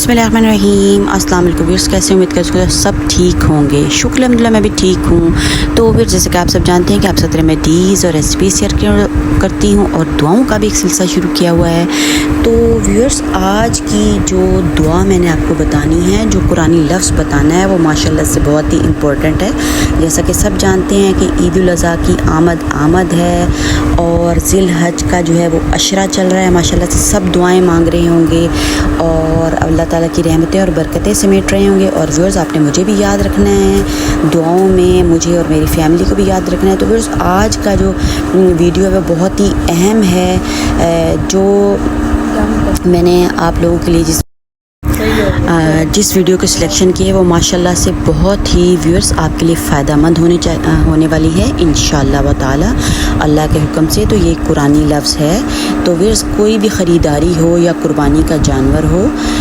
बिस्मिल्लाहिर्रहमानिर्रहीम। अस्सलाम वालेकुम व्यूअर्स, कैसे उम्मीद करते हैं सब ठीक होंगे। शुक्र अल्हम्दुलिल्लाह मैं भी ठीक हूँ। तो फिर जैसे कि आप सब जानते हैं कि आप सब रेमेडीज़ और रेसिपी शेयर करती हूँ और दुआओं का भी एक सिलसिला शुरू किया हुआ है। तो व्यूअर्स, आज की जो दुआ मैंने आपको बतानी है, जो कुरानी लफ्ज़ बताना है, वो माशाल्लाह से बहुत ही इम्पोर्टेंट है। जैसा कि सब जानते हैं कि ईद उल अज़हा की आमद है और ज़िल हज का जो है वो अशरा चल रहा है। माशाल्लाह से सब दुआएं मांग रहे होंगे और अल्लाह ताला की रहमतें और बरकतें समेट रहे होंगे। और व्यूअर्स, आपने मुझे भी याद रखना है दुआओं में, मुझे और मेरी फैमिली को भी याद रखना है। तो व्यूअर्स, आज का जो वीडियो है वो बहुत ही अहम है, जो मैंने आप लोगों के लिए जिस वीडियो की सिलेक्शन की है वो माशाल्लाह से बहुत ही व्यूअर्स आपके लिए फ़ायदेमंद होने वाली है इंशाअल्लाह व ताला अल्लाह के हुक्म से। तो ये कुरानी लफ्ज़ है। तो व्यूअर्स, कोई भी ख़रीदारी हो या कुर्बानी का जानवर हो,